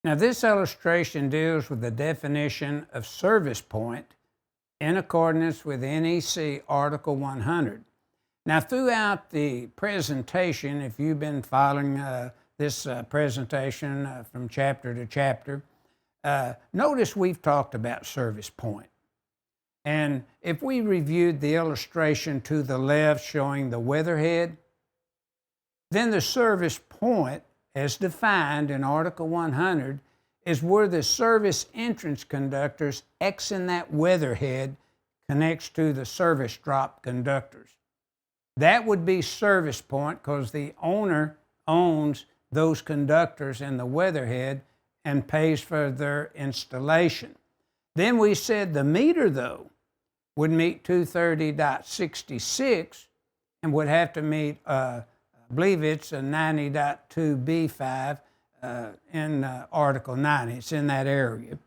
Now, this illustration deals with the definition of service point in accordance with NEC Article 100. Now, throughout the presentation, if you've been following this presentation from chapter to chapter, notice we've talked about service point. And if we reviewed the illustration to the left showing the weatherhead, then the service point, as defined in Article 100, is where the service entrance conductors Xing that weatherhead connects to the service drop conductors. That would be service point because the owner owns those conductors in the weatherhead and pays for their installation. Then we said the meter, though, would meet 230.66 and would have to meet, I believe it's a 90.2B5 in Article 90. It's in that area.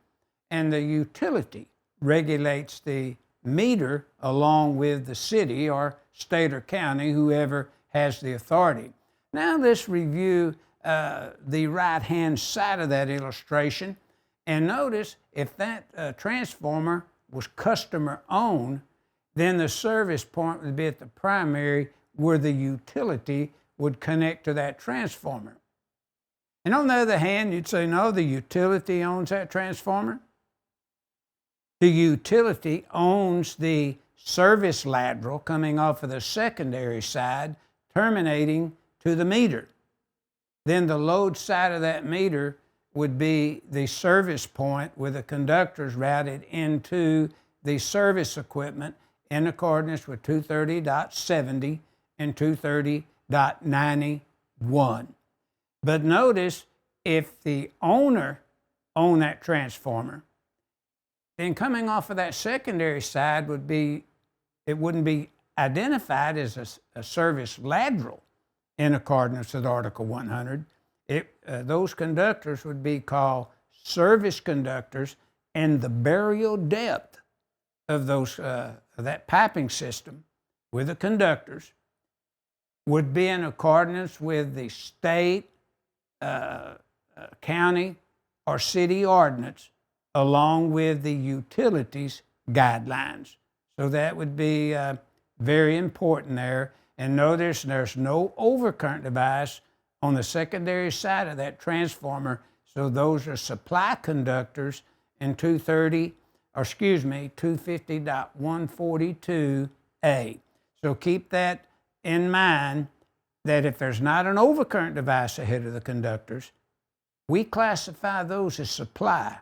And the utility regulates the meter along with the city or state or county, whoever has the authority. Now let's review the right-hand side of that illustration. And notice if that transformer was customer-owned, then the service point would be at the primary where the utility would connect to that transformer. And on the other hand, you'd say, no, the utility owns that transformer. The utility owns the service lateral coming off of the secondary side, terminating to the meter. Then the load side of that meter would be the service point where the conductors routed into the service equipment in accordance with 230.70 and 230.91. But notice, if the owner owned that transformer, then coming off of that secondary side would be, it wouldn't be identified as a service lateral in accordance with Article 100. Those conductors would be called service conductors, and the burial depth of those that piping system with the conductors would be in accordance with the state, county, or city ordinance, along with the utilities guidelines. So that would be very important there. And notice there's no overcurrent device on the secondary side of that transformer. So those are supply conductors in 250.142A. So keep that in mind, that if there's not an overcurrent device ahead of the conductors, we classify those as supply.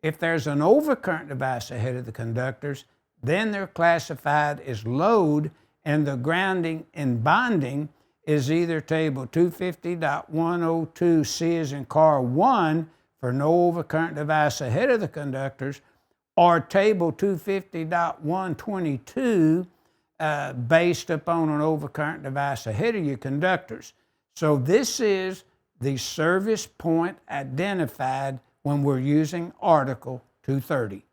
If there's an overcurrent device ahead of the conductors, then they're classified as load, and the grounding and bonding is either table 250.102C as in car 1 for no overcurrent device ahead of the conductors, or table 250.122 based upon an overcurrent device ahead of your conductors. So this is the service point identified when we're using Article 230.